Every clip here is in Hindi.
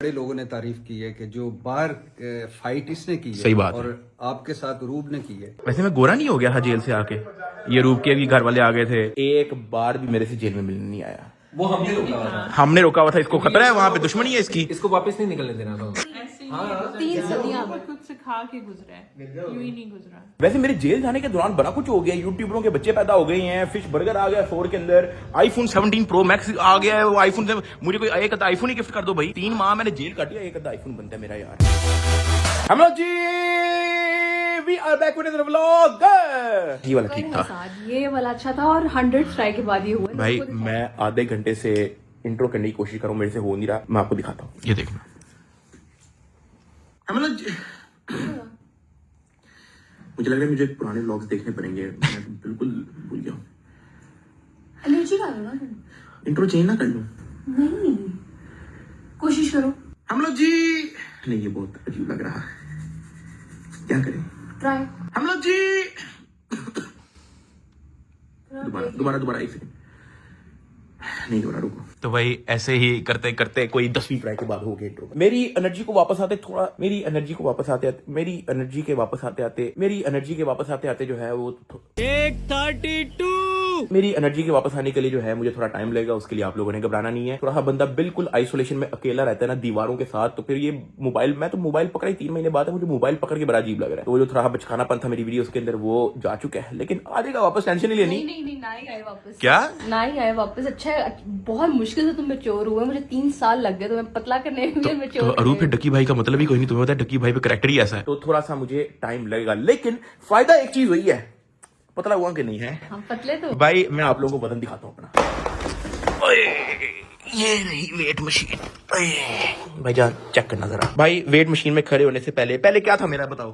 बड़े लोगों ने तारीफ की है कि जो बाहर फाइट इसने की है, सही बात और आपके साथ रूब ने की है। वैसे मैं गोरा नहीं हो गया था जेल से आके। ये रूप के भी घर वाले आ गए थे, एक बार भी मेरे से जेल में मिलने नहीं आया। वो हमने रोका हुआ था। हमने रोका हुआ था, इसको खतरा है, वहां पे दुश्मनी है इसकी। इसको वापस नहीं निकलने देना था। हाँ 3 सदियां कुछ सिखा के गुजरा है, यूं ही नहीं गुजरा। वैसे मेरे जेल जाने के दौरान बड़ा कुछ हो गया। यूट्यूबरों के बच्चे पैदा हो गए हैं, फिश बर्गर आ गया 4 के अंदर, आईफोन 17 प्रो मैक्स आ गया है। वो आईफोन से मुझे कोई एक आधा आईफोन ही गिफ्ट कर दो भाई। 3 माह मैंने जेल काटी, एक आधा आईफोन बनता है मेरा यार। हम लोग जी we are back with another vlog. ये वाला ठीक था, ये वाला अच्छा था, और 100 ट्राई के बाद ये हुआ। भाई मैं आधे घंटे से इंट्रो करने की कोशिश करूं, मेरे से हो नहीं रहा। मैं आपको दिखाता हूँ, ये देखना। मुझे लग रहा है मुझे पुराने व्लॉग्स देखने पड़ेंगे। मैं बिल्कुल भूल गया हूँ। एनर्जी डालो ना। इंट्रो चेंज ना कर लूं? नहीं, कोशिश करो। हम लोग जी नहीं, ये बहुत अजीब लग रहा है, क्या करें? ट्राई। हम लोग जी दोबारा एक सेकंड, नहीं दोबारा रुको। तो भाई ऐसे ही करते करते कोई 10वीं ट्राई के बाद हो गया इंट्रो। मेरी एनर्जी को वापस आते जो है वो 132 मेरी एनर्जी के वापस आने के लिए जो है मुझे थोड़ा टाइम लगेगा। उसके लिए आप लोगों ने घबराना नहीं है। थोड़ा सा बंदा बिल्कुल आइसोलेशन में अकेला रहता है ना दीवारों के साथ, तो फिर ये मोबाइल, मैं तो मोबाइल पकड़ा ही 3 महीने बाद है, मुझे मोबाइल पकड़ के बड़ा अजीब लग रहा है। तो वो जो थोड़ा बचकानापन था मेरी वीडियोस के अंदर वो जा चुका है, लेकिन आएगा वापस, टेंशन नहीं लेनी। नहीं ना ही आए वापस। क्या ना ही आए वापस? अच्छा है, बहुत मुश्किल से तुम मैच्योर हुए। मुझे 3 साल लग गए तुम्हें पतला करने में। मैच्योर अरूप फिर डकी भाई का मतलब ही कोई नहीं, तुम्हें पता है डकी भाई पे कैरेक्टर ही ऐसा है, तो थोड़ा सा मुझे टाइम लगेगा। लेकिन फायदा एक चीज हुई है, पतला हुआ कि नहीं है। हम पतले तो भाई मैं आप लोगों को बदन दिखाता हूँ अपना। ओए, ये नहीं वेट मशीन। भाई जान चेक करना जरा। भाई वेट मशीन में खड़े होने से पहले क्या था मेरा, बताओ?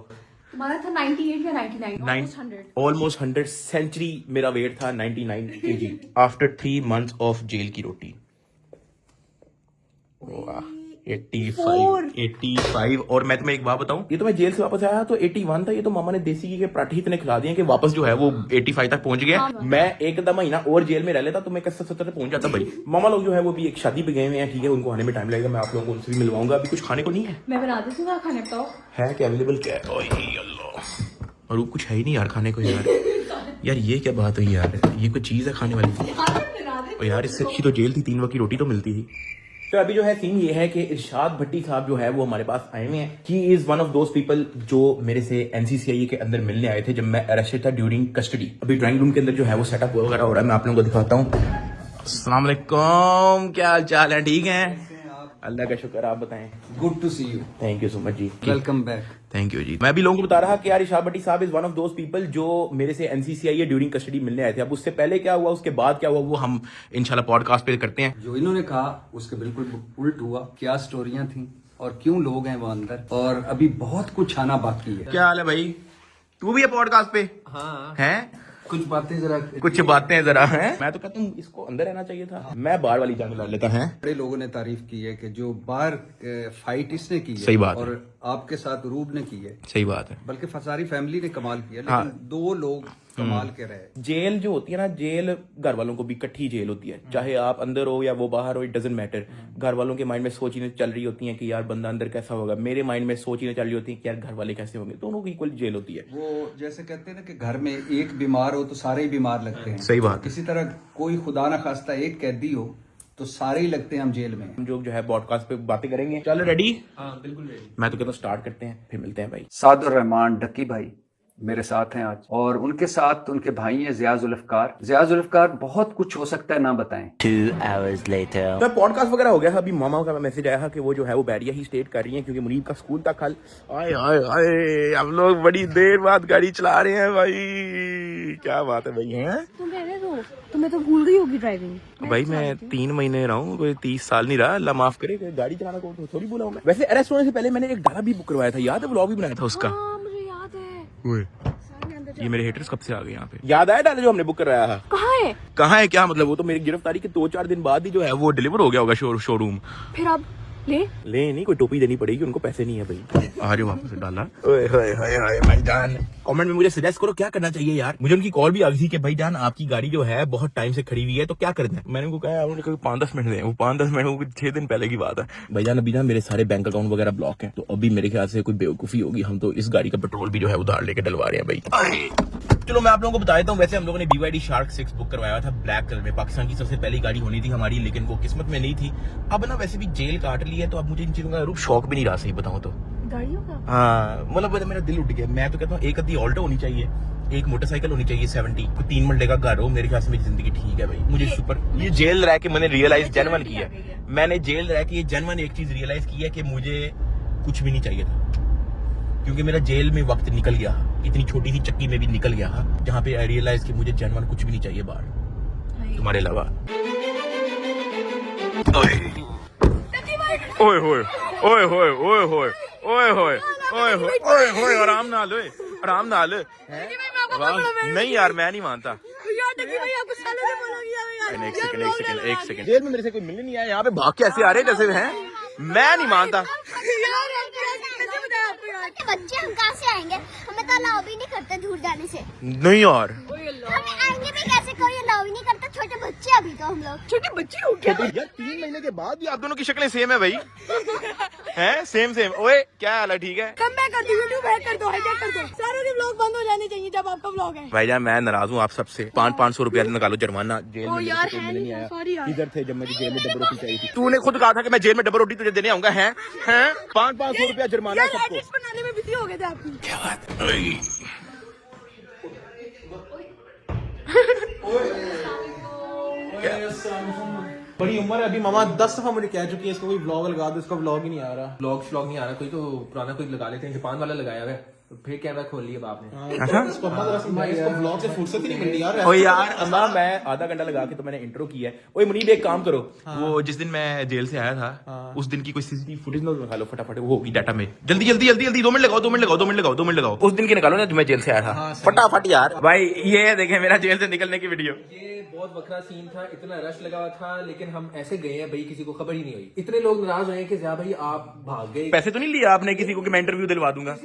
तुम्हारा था 98 या 99? ऑलमोस्ट 100 सेंचुरी मेरा वेट था 99 kg after 3 months of jail की रोटी। 85 और मैं तुम्हें एक बात बताऊं, ये तो मैं जेल से वापस आया तो 81 था। ये तो मामा ने देसी घी के पराठे इतने खिला दिए कि वापस जो है वो 85 तक पहुंच गया। मैं एक आधा महीना और जेल में रह लेता तो मैं 70 तक पहुंच जाता। भाई मामा लोग जो है वो भी एक शादी पे गए हुए हैं, ठीक है, उनको आने में टाइम लगेगा। मैं आप लोगों को उनसे भी मिलवाऊंगा। अभी कुछ खाने को नहीं है, मैं बना देती हूँ खाने बताओ। है क्या अवेलेबल? क्या है? ओए अल्लाह, और कुछ है ही नहीं यार खाने को। यार ये क्या बात हुई यार, ये कोई चीज है खाने वाली? और यार इससे अच्छी तो जेल थी, 3 वक्त की रोटी तो मिलती थी। तो अभी जो है सीन ये है कि इरशाद भट्टी साहब जो है वो हमारे पास आए हुए हैं। He is one of those people जो मेरे से एनसीसीआई के अंदर मिलने आए थे जब मैं अरेस्टेड था ड्यूरिंग कस्टडी। अभी ड्राइंग रूम के अंदर जो है वो सेटअप वगैरह हो रहा है, मैं आप लोगों को दिखाता हूँ। अस्सलाम वालेकुम, क्या हाल चाल है? ठीक है, अल्लाह का शुक्र, आप बताएं। Good to see you. Thank you so much जी, वेलकम बैक। थैंक यू जी। मैं भी लोगों को बता रहा कि यार इरशाद भट्टी साहब is one of those people जो मेरे से एनसीसीआई ड्यूरिंग कस्टडी मिलने आए थे। अब उससे पहले क्या हुआ, उसके बाद क्या हुआ, वो हम इंशाल्लाह पॉडकास्ट पे करते हैं। जो इन्होंने कहा उसके बिल्कुल उल्ट हुआ। क्या स्टोरियां थी और क्यों लोग हैं वो अंदर, और अभी बहुत कुछ आना बाकी है। क्या हाल है भाई? तू भी है पॉडकास्ट पे? हाँ, हैं? कुछ बातें जरा जरा हैं। मैं तो कहता हूँ इसको अंदर रहना चाहिए था, मैं बाहर वाली जाने लड़ लेता है। बड़े लोगों ने तारीफ की है कि जो बाहर फाइट इसने की है, सही बात है। और आपके साथ रूब ने की है। सही बात है। बल्कि सारी फैमिली ने कमाल किया, लेकिन हाँ। 2 लोग कमाल के रहे। जेल जो होती है ना, जेल घर वालों को भी इकट्ठी जेल होती है, चाहे आप अंदर हो या वो बाहर हो, इट डजंट मैटर। घर वालों के माइंड में सोच चीजें चल रही होती हैं कि यार बंदा अंदर कैसा होगा, मेरे माइंड में सोच चीजें चल रही होती हैं कि यार घर वाले कैसे होंगे। दोनों की इक्वल जेल होती है। वो जैसे कहते हैं ना कि घर में एक बीमार हो तो सारे ही बीमार लगते हैं। सही बात है। किसी तरह कोई खुदा ना खास्ता एक कैदी हो तो सारे ही लगते हैं हम जेल में। हम जो है पॉडकास्ट पे बातें करेंगे। चल रेडी? हाँ बिल्कुल रेडी। मैं तो कहता हूँ स्टार्ट करते हैं, फिर मिलते हैं भाई। सादुर रहमान डक्की भाई मेरे साथ हैं आज, और उनके साथ उनके भाई हैं ज़िया जुल्फ़कार। ज़िया जुल्फ़कार बहुत कुछ हो सकता है ना बताएं। 2 hours later. तो पॉडकास्ट वगैरह हो गया था। अभी मामा का मैसेज आया था कि वो जो है वो बैरिया ही स्टेट कर रही हैं क्योंकि मुनीब का स्कूल था कल। आए आए आए, हम लोग बड़ी देर बाद गाड़ी चला रहे हैं भाई, क्या बात है भाई। हैं तुम रहने दो, तुम्हें तो भूल गई होगी ड्राइविंग। भाई मैं 3 महीने रहा हूँ, कोई 30 साल नहीं रहा, अल्लाह माफ करे। गाड़ी चलाना को थोड़ी बोला हूँ मैं। वैसे अरेस्ट होने से पहले मैंने एक डाला भी बुक करवाया था, याद है? व्लॉग भी बनाया था उसका। मुझे याद है। ये मेरे हेटर्स कब से आ गए यहाँ पे? याद आया डाला जो हमने बुक कराया था? कहाँ है क्या मतलब? वो तो मेरी गिरफ्तारी के 2-4 दिन बाद ही जो है वो डिलीवर हो गया होगा शोरूम। फिर? अब ले नहीं, कोई टोपी देनी पड़ेगी, उनको पैसे नहीं है भाई। आ जाओ वापस डाला। ओए होए होए होए भाईजान, कमेंट में मुझे सजेस्ट करो क्या करना चाहिए यार। मुझे उनकी कॉल भी आ गई थी कि भाईजान आपकी गाड़ी जो है बहुत टाइम से खड़ी हुई है, तो क्या करना है। मैंने उनको कहा उन्होंने कहा 5-10 मिनट दें। वो 5-10 मिनट, वो 6 दिन पहले की बात है भाईजान। अभी ना मेरे सारे बैंक अकाउंट वगैरह ब्लॉक है, तो अभी मेरे ख्याल से कोई बेवकूफी होगी, हम तो इस गाड़ी का पेट्रोल भी जो है उधार लेके डलवा रहे हैं भाई। चलो मैं आप लोगों को बता देता हूँ, वैसे हम लोगों ने BYD Shark 6 बुक करवाया था ब्लैक कलर में। पाकिस्तान की सबसे पहली गाड़ी होनी थी हमारी, लेकिन वो किस्मत में नहीं थी। अब ना वैसे भी जेल काट ली है, तो अब मुझे इन चीजों का रूप शौक भी नहीं रहा, सही बताऊं तो। गाड़ियों का हाँ मतलब मेरा दिल उठ गया। मैं तो कहता हूँ एक अद्धी ऑल्टो होनी चाहिए, एक मोटरसाइकिल होनी चाहिए 70, 3 मरले का घर हो, मेरे ख्याल से मेरी जिंदगी ठीक है भाई। मुझे सुपर, ये जेल रह के मैंने रियलाइज जेन्युइन किया है। मैंने जेल रह के ये जेन्युइन एक चीज रियलाइज की है कि मुझे कुछ भी नहीं चाहिए था, क्योंकि मेरा जेल में वक्त निकल गया, इतनी छोटी सी चक्की में भी निकल गया, जहाँ पे आई रियलाइज कि मुझे जेन्युइन कुछ भी नहीं चाहिए बाहर तुम्हारे अलावा। ओए होए ओए होए ओए होए ओए होए ओए होए ओए होए, आराम नाल ओए, आराम नाल। नहीं यार मैं नहीं मानता। एक सेकंड जेल में मेरे से कोई मिलने नहीं आया, यहाँ पे भाग के ऐसे आ रहे हैं जैसे हैं, मैं नहीं मानता। बच्चे हम कहाँ से आएंगे, हमें तो अलाउ भी नहीं करते दूर जाने से। नहीं यार हमें आएंगे भी कैसे, कोई अलाउ ही नहीं करता, छोटे बच्चे अभी तो हम लोग छोटे बच्चे हो क्या? यार 3 महीने के बाद भी आप दोनों की शक्लें सेम है भाई। हैं सेम सेम। ओए क्या हाल है, ठीक है? कम बैक कर दो, यूट्यूब हैक कर दो, हाईजैक कर दो, सारे के व्लॉग बंद हो जाने चाहिए जब आपका व्लॉग है। भाईजान मैं नाराज हूँ आप सबसे। 500 रुपया निकालो जुर्माना। जेल में यार कोई है मिलने नहीं, आया। सॉरी यार। इधर थे जब मुझे जेल में डबल रोटी चाहिए थी। तूने खुद कहा था कि मैं जेल में डबल रोटी तुझे देने आऊंगा। हैं 500 रुपया जुर्माना यार सबको। एडिट्स बनाने में बिजी हो गए थे आपकी। क्या बात? बड़ी उम्र है अभी, मामा 10 दफा मुझे कह चुकी है इसको कोई व्लॉग लगा दो, इसका व्लॉग ही नहीं आ रहा। व्लॉग नहीं आ रहा, कोई तो पुराना कोई लगा लेते हैं, जापान वाला लगाया हुआ है, तो फिर कैमरा खोल लिया बाप ने। इसको व्लॉग से फुर्सत ही नहीं मिलती यार। ओ यार अम्मा मैं आधा घंटा लगा के तो मैंने इंट्रो किया है। ओए मुनीब एक काम करो, वो जिस दिन मैं जेल से आया था उस दिन की कोई CCTV फुटेज निकालो फटाफट, वो होगी डाटा में। जल्दी जल्दी जल्दी जल्दी 2 मिनट लगाओ 2 मिनट लगाओ 2 मिनट लगाओ 2 मिनट लगाओ। उस दिन की निकालो ना जो मैं जेल से आया था, फटाफट यार। भाई ये देखें मेरा जेल से निकलने की वीडियो। ये बहुत बकरा सीन था, इतना रश लगा हुआ था, लेकिन हम ऐसे गए हैं भाई किसी को खबर ही नहीं हुई। इतने लोग नाराज हुए कि भाई आप भाग गए। पैसे तो नहीं लिए आपने किसी को कि मैं इंटरव्यू दिलवा दूंगा?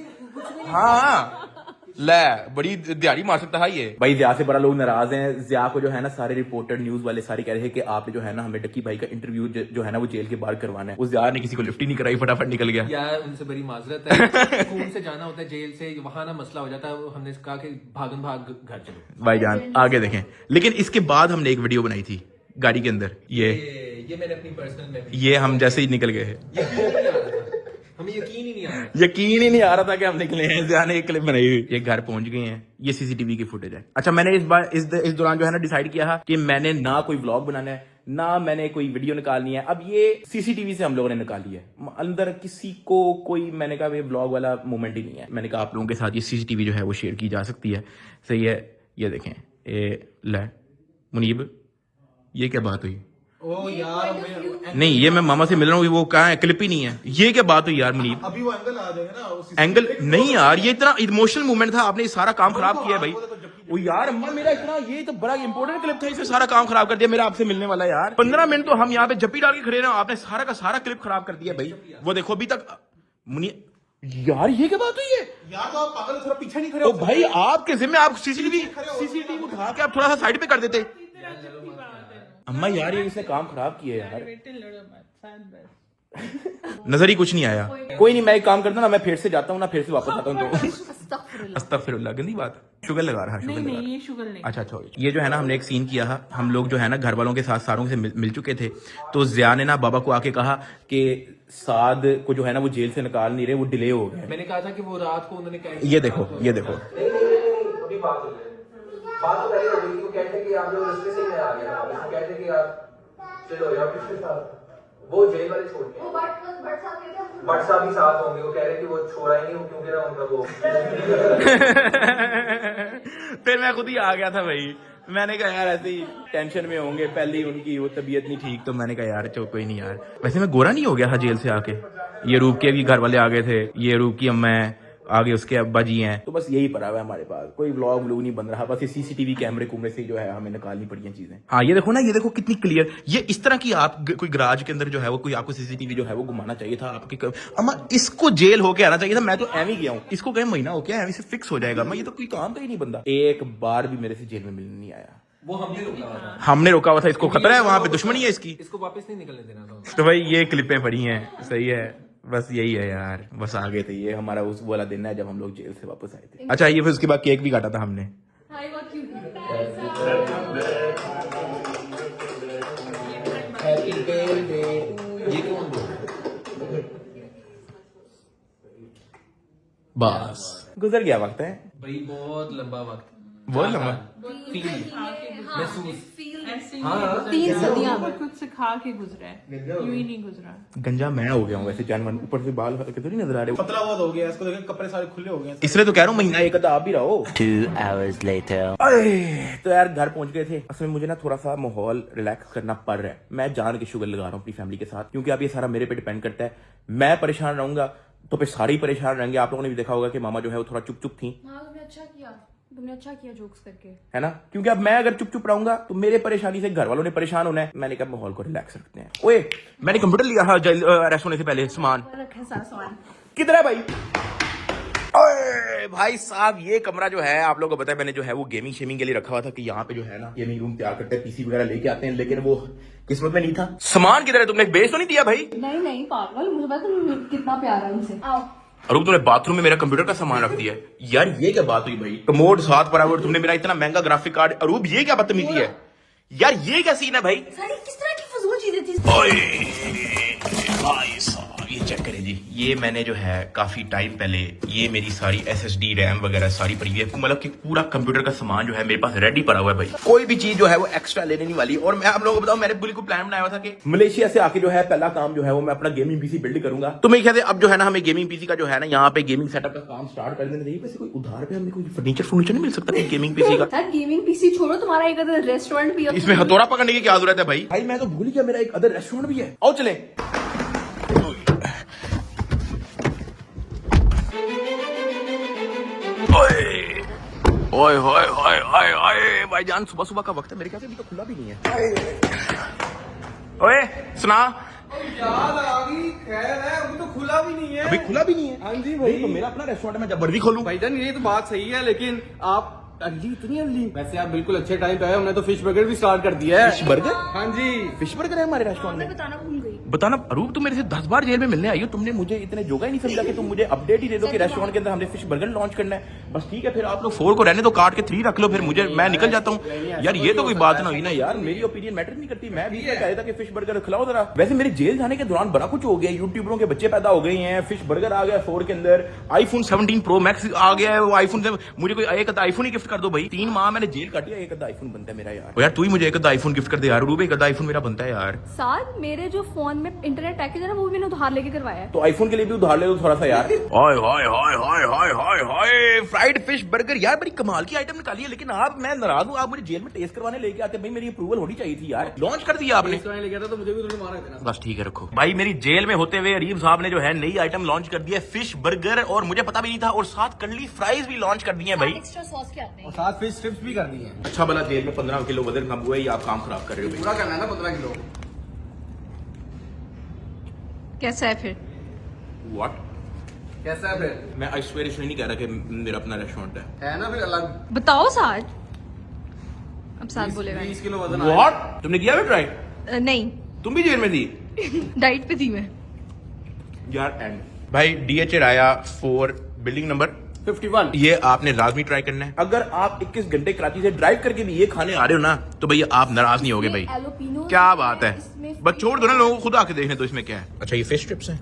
हाँ ले बड़ी दिहाड़ी मार सकता है ये भाई। ज़िया से बड़ा लोग नाराज हैं। ज़िया को जो है ना सारे रिपोर्टर न्यूज वाले सारे कह रहे हैं कि आपने जो है ना हमें डक्की भाई का इंटरव्यू जो है ना वो जेल के बाहर करवाना है। उस ज़िया ने किसी को लिफ्ट ही नहीं कराई, फटाफट निकल गया। यार उनसे बड़ी माजरत है, खून से जाना होता है जेल से, वहां ना मसला हो जाता है। हमने कहा कि भागन भाग घर चलो। भाईजान आगे देखें। लेकिन इसके बाद हमने एक वीडियो बनाई थी गाड़ी के अंदर, ये मैंने अपनी पर्सनल में ये हम जैसे ही निकल गए हमें यकीन ही नहीं आ रहा, यकीन ही नहीं आ रहा था कि हम निकले हैं। ज़िया ने एक क्लिप बनाई हुई, ये घर पहुंच गए हैं, ये CCTV की फुटेज है। अच्छा मैंने इस बार इस दौरान जो है ना डिसाइड किया कि मैंने ना कोई व्लॉग बनाना है ना मैंने कोई वीडियो निकालनी है। अब ये CCTV से हम लोगों ने निकाली है, अंदर किसी को कोई मैंने कहा ये व्लॉग वाला मोमेंट ही नहीं है। मैंने कहा आप लोगों के साथ ये CCTV जो है वो शेयर की जा सकती है। सही है, ये देखें ले मुनीब ये क्या बात हुई? ओ यार नहीं ये मैं मामा से मिल रहा हूँ, वो कहाँ है, क्लिप ही नहीं है। ये क्या बात हुई यार मुनीब? अभी वो एंगल आ जाएगा ना, एंगल नहीं यार, ये इतना इमोशनल मोमेंट था, आपने सारा काम खराब किया भाई। ओ यार अम्मा मेरा इतना ये तो बड़ा इंपॉर्टेंट क्लिप था, इसे सारा काम खराब कर दिया मेरा आपसे मिलने वाला यार। 15 मिनट तो हम यहाँ पे जप्पी डाल के खड़े रहे, आपने सारा का सारा क्लिप खराब कर दिया भाई। वो देखो अभी तक मुनी यार ये क्या बात हुई है यार, तो आप पागल थोड़ा पीछे नहीं खड़े ओ भाई आपके जिम्मे आप CCTV उठा के आप थोड़ा सा साइड पे कर देते। अम्मा यार ये इसने काम खराब किया यार, नजर ही कुछ नहीं आया। कोई नहीं मैं एक काम करता ना, मैं फिर से जाता हूँ ना, फिर से वापस आता हूँ तो अस्तगफिरुल्लाह गंदी बात। शुगर लगा रहा है, शुगर लगा रहा। ये शुगर नहीं। अच्छा ये जो है ना हमने एक सीन किया, हम लोग जो है ना घर वालों के साथ सारों से मिल चुके थे, तो ज़िया ने ना बाबा को आके कहा कि साद को जो है ना वो जेल से निकाल नहीं रहे, वो डिले हो गए। मैंने कहा था कि वो रात को उन्होंने ये देखो ये देखो बात तो पहले हो गई थी, वो कहते कि आप लोग रास्ते से ही आ गए, वो कहते कि आप चलो यार किसके साथ, वो जेल वाले छोड़ के भट्ट साहब भी साथ होंगे, वो कह रहे कि वो छोड़ा ही नहीं क्योंकि ना उनका वो फिर मैं खुद ही आ गया था भाई। मैंने कहा यार ऐसे ही टेंशन में होंगे, पहले उनकी वो तबीयत नहीं ठीक, तो मैंने कहा यार चलो कोई नहीं यार। वैसे मैं गोरा नहीं हो गया था जेल से आके, ये रूप के भी घर वाले आ गए थे, ये रूप की अम्मा है, आगे उसके अब्बा जी हैं। तो बस यही पड़ा हुआ है हमारे पास, कोई व्लॉग व्लॉग नहीं बन रहा, बस ये सीसीटीवी कैमरे कुमरे से जो है हमें निकालनी पड़ी हैं चीजें। हाँ ये देखो ना, ये देखो कितनी क्लियर, ये इस तरह की आप कोई गराज के अंदर जो है वो कोई आपको सीसीटीवी जो है वो घुमाना चाहिए था आपके। अम्मा इसको जेल होके आना चाहिए था, मैं तो एवं ही गया हूँ, इसको कहीं महीना हो गया एवं से फिक्स हो जाएगा। मैं ये तो कोई काम का ही नहीं बंदा, एक बार भी मेरे से जेल में मिलने नहीं आया। वो हमने रोका हुआ था, हमने रोका हुआ था, इसको खतरा है, वहां पे दुश्मनी है इसकी, इसको वापस नहीं निकलने देना था। तो भाई ये क्लिपें पड़ी हैं, सही है, बस यही है यार, बस आगे थे। ये हमारा उस वाला दिन है जब हम लोग जेल से वापस आए थे। अच्छा ये फिर उसके बाद केक भी काटा था हमने। बस गुजर गया वक्त है भाई, बहुत लंबा वक्त, बहुत लंबा। 3 सदियां कुछ सिखा के गुजरा है, यूं ही नहीं गुजरा। गंजा मैं हो गया हूँ वैसे, जानवर ऊपर से बाल हल्के तो नहीं नजर आ रहे। पतला बहुत हो गया, इसको देखें कपड़े सारे खुले हो गए। इसलिए तो कह रहा हूँ महीना एक आधा आप भी रहो। 2 hours later. तो यार घर पहुंच गए थे। असल में मुझे ना थोड़ा सा माहौल रिलैक्स करना पड़ रहा है। मैं जान के शुगर लगा रहा हूँ अपनी फैमिली के साथ, क्योंकि अब ये सारा मेरे पे डिपेंड करता है। मैं परेशान रहूंगा तो फिर सारे ही परेशान रहेंगे। आप लोगों ने भी देखा होगा कि मामा जो है वो थोड़ा चुप चुप थी। हाँ, तुमने अच्छा किया जोक्स करके, है ना, क्योंकि अब मैं अगर चुप चुप रहूंगा तो मेरे परेशानी से घर वालों ने परेशान होना है। मैंने कहा माहौल को रिलैक्स रखते हैं। ओए मैंने कंप्यूटर लिया था अरेस्ट होने से पहले, सामान रखे सारा सामान। किधर है भाई? ओए भाई साहब, ये कमरा जो है आप लोगों को पता है, मैंने जो है वो गेमिंग शेमिंग के लिए रखा हुआ था कि यहाँ पे जो है ना गेमिंग रूम तैयार करते हैं, पीसी वगैरह लेके आते हैं, लेकिन वो किस्मत में नहीं था। सामान किधर है? तुमने बेच तो नहीं दिया भाई? नहीं पागल, मुझे पता तुम कितना प्यार है उनसे। आओ। अरूप तुमने बाथरूम में मेरा कंप्यूटर का सामान रख दिया है यार, ये क्या बात हुई भाई? कमोड साथ पड़ा हुआ, तुमने मेरा इतना महंगा ग्राफिक कार्ड। अरूप ये क्या बदतमीजी है यार, ये क्या सीन है भाई? सारी किस तरह की फजूल चीजें थी? भाई साहब ये चेक करें जी, ये मैंने जो है काफी टाइम पहले ये मेरी सारी SSD रैम वगैरह सारी पड़ी है, मतलब कि पूरा कंप्यूटर का सामान जो है मेरे पास रेडी पड़ा हुआ है भाई। कोई भी चीज जो है वो एक्स्ट्रा लेने नहीं वाली। और मैं आप लोगों को बताऊं, मैंने बिल्कुल प्लान बनाया हुआ था कि मलेशिया से आके जो है पहला काम जो है वो मैं अपना गेमिंग पीसी बिल्ड करूंगा। तो मेरे ख्याल से अब जो है ना हमें गेमिंग पीसी का जो है ना यहाँ पे गेमिंग सेटअप का काम स्टार्ट कर देना चाहिए। वैसे कोई उधार पे हमें कोई फर्नीचर नहीं मिल सकता गेमिंग पीसी का? सर गेमिंग पीसी छोड़ो, तुम्हारा एक अदर रेस्टोरेंट भी है। इसमें हथौड़ा पकड़ने की क्या जरूरत है भाई? भाई मैं तो भूल ही गया, मेरा एक अदर रेस्टोरेंट भी है। आओ चले। ओए होए होए होए होए भाईजान, सुबह सुबह का वक्त है, मेरे ख्याल से अभी तो खुला भी नहीं है। ओए सुना, याद आ गई, खैर है, अभी तो खुला भी नहीं है। अभी खुला भी नहीं है? हाँ जी भाई, तो मेरा अपना रेस्टोरेंट है, मैं जब मर्जी खोलूं। भाईजान ये तो बात सही है, लेकिन आप अर्ली, इतनी अर्ली? वैसे आप बिल्कुल अच्छे टाइम पे आए, हमने तो फिश बर्गर भी स्टार्ट कर दिया है। Fish burger? हाँ जी, फिश बर्गर है हमारे रेस्टोरेंट में। बताना भूल गई। बताना अरूप, तुम मेरे से 10 बार जेल में मिलने आई हो, तुमने मुझे इतने जोगा ही नहीं समझा कि तुम मुझे अपडेट ही दे दो कि रेस्टोरेंट के अंदर हमने फिश बर्गर लॉन्च करना है। बस ठीक है, फिर आप लोग 4 को रहने दो, काट के 3 रख लो, फिर मुझे मैं निकल जाता हूँ। यार ये तो कोई बात ना हुई ना यार, मेरी ओपिनियन मैटर नहीं करती। मैं भी कह था कि फिश बर्गर खिलाओ जरा। वैसे मेरे जेल जाने के दौरान बड़ा कुछ हो गया, यूट्यूबरों के बच्चे पैदा हो गए हैं, फिश बर्गर आ गया 4 के अंदर, iPhone 17 Pro Max आ गया है। वो आईफोन से मुझे कोई एक आईफोन ही गिफ्ट कर दो भाई। 3 माह मैंने जेल काटी है, एक आईफोन बनता है मेरा यार। यार तू ही मुझे एक आईफोन गिफ्ट कर दे यार, रूबे एक आईफोन मेरा बनता है यार। साथ मेरे जो फोन में इंटरनेट पैकेज है ना, वो भी मैंने उधार लेके करवाया है। तो आईफोन के लिए भी उधार ले दो थोड़ा सा यार। हाय हाय हाय हाय हाय हाय हाय, फ्राइड फिश बर्गर यार, बड़ी कमाल की आइटम निकाली है। लेकिन आप, मैं नाराज हूँ, आप मुझे जेल में टेस्ट करवाने लेके आते। भाई मेरी अप्रूवल होनी चाहिए थी यार। लॉन्च कर दिया आपने? ले गया था तो मुझे भी थोड़ी मारा देना। बस ठीक है, रखो भाई। मेरी जेल में होते हुए अरीब साहब ने जो है नई आइटम लॉन्च कर दी है, फिश बर्गर, और मुझे पता भी नहीं था। और साथ कर्ली फ्राइज भी लॉन्च कर दी है भाई, एक्स्ट्रा सॉस के आते हैं, और साथ फिश स्ट्रिप्स भी कर दी हैं। अच्छा भला जेल में 15 किलो वजन कम हुआ है, ये आप काम खराब कर रहे हो भाई। पूरा करना है ना 15 किलो। कैसा है फिर? व्हाट? कैसा है फिर? मैं आई स्वेयर इसलिए नहीं कह रहा कि मेरा अपना रेस्टोरेंट है ना फिर अलग। बताओ साथ। अब साथ बोलेगा 20 किलो वजन। व्हाट? तुमने किया है ट्राई? नहीं, तुम भी जेल में थी डाइट पे थी मैं यार। एंड भाई DHA आया 4 बिल्डिंग नंबर 51। ये आपने राजमी ट्राई करना है। अगर आप 21 घंटे कराची से ड्राइव करके भी ये खाने आ रहे हो ना, तो भैया आप नाराज नहीं होगे भाई। एलोपिनो क्या बात है, बस छोड़ दो ना, लोगों को खुद आके देखने तो इसमें क्या है। अच्छा ये फिश स्ट्रिप्स हैं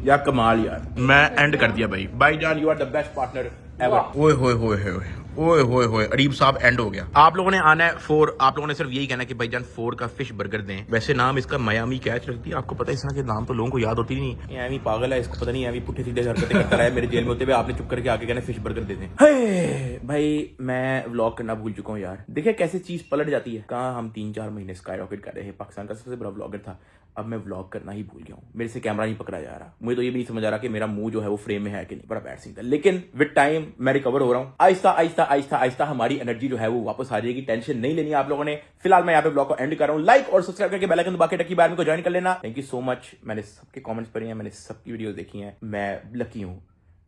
यार कमाल यार। मैं एंड कर दिया भाई। भाईजान you are the best partner ever. ओए होए होए होए, ओए होए होए, अरीब साहब एंड हो गया। आप लोगों ने आना है 4, आप लोगों ने सिर्फ यही कहना है कि भाईजान 4 का फिश बर्गर दें। वैसे नाम इसका मियामी कैच रख दिया, आपको पता है इस तरह के नाम तो लोगों को याद होती नहीं। ये ऐवी पागल है, इसको पता नहीं ऐवी पुट्ठे सीधे हरकतें करता रहा है मेरे जेल में होते हुए, आपने चुप करके आके कहना फिश बर्गर दे दें। हे भाई मैं व्लॉग करना भूल चुका हूँ यार। देखिए कैसे चीज पलट जाती है। कहाँ हम 3-4 महीने स्काई रॉकेट कर रहे हैं, पाकिस्तान का सबसे बड़ा व्लॉगर था, अब मैं व्लॉग करना ही भूल गया हूँ। मेरे से कैमरा नहीं पकड़ा जा रहा, मुझे तो ये भी नहीं समझ आ रहा कि मेरा मुंह जो है वो फ्रेम में है कि नहीं। बड़ा बैड सीन था, लेकिन विद टाइम मैं रिकवर हो रहा हूँ। आहिस्ता आहिस्ता आहिस्ता आहिस्ता हमारी एनर्जी जो है वो वापस आ जाएगी, टेंशन नहीं लेनी है आप लोगों ने। फिलहाल मैं यहाँ पे ब्लॉग को एंड कर रहा हूँ। लाइक और सब्सक्राइब करके बेल आइकन दबा के टकी बार में को ज्वाइन कर लेना। Thank you so much. मैंने सबके कमेंट्स पढ़े हैं, मैंने सबकी वीडियोस देखी हैं। मैं लकी हूँ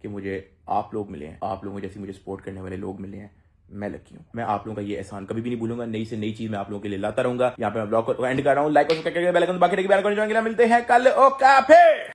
कि मुझे आप लोग मिले हैं, आप लोगों जैसे मुझे सपोर्ट करने वाले लोग मिले हैं। मैं लकी हूँ, मैं आप लोगों का ये एहसान कभी भी नहीं भूलूंगा। नई से नई चीज मैं आप लोगों के लिए लाता रहूंगा। यहाँ पे मैं ब्लॉग को एंड कर रहा हूँ। लाइक और सब्सक्राइब करके बेल आइकन दबा के टकी बार में को ज्वाइन करना। मिलते हैं कल। ओके फिर।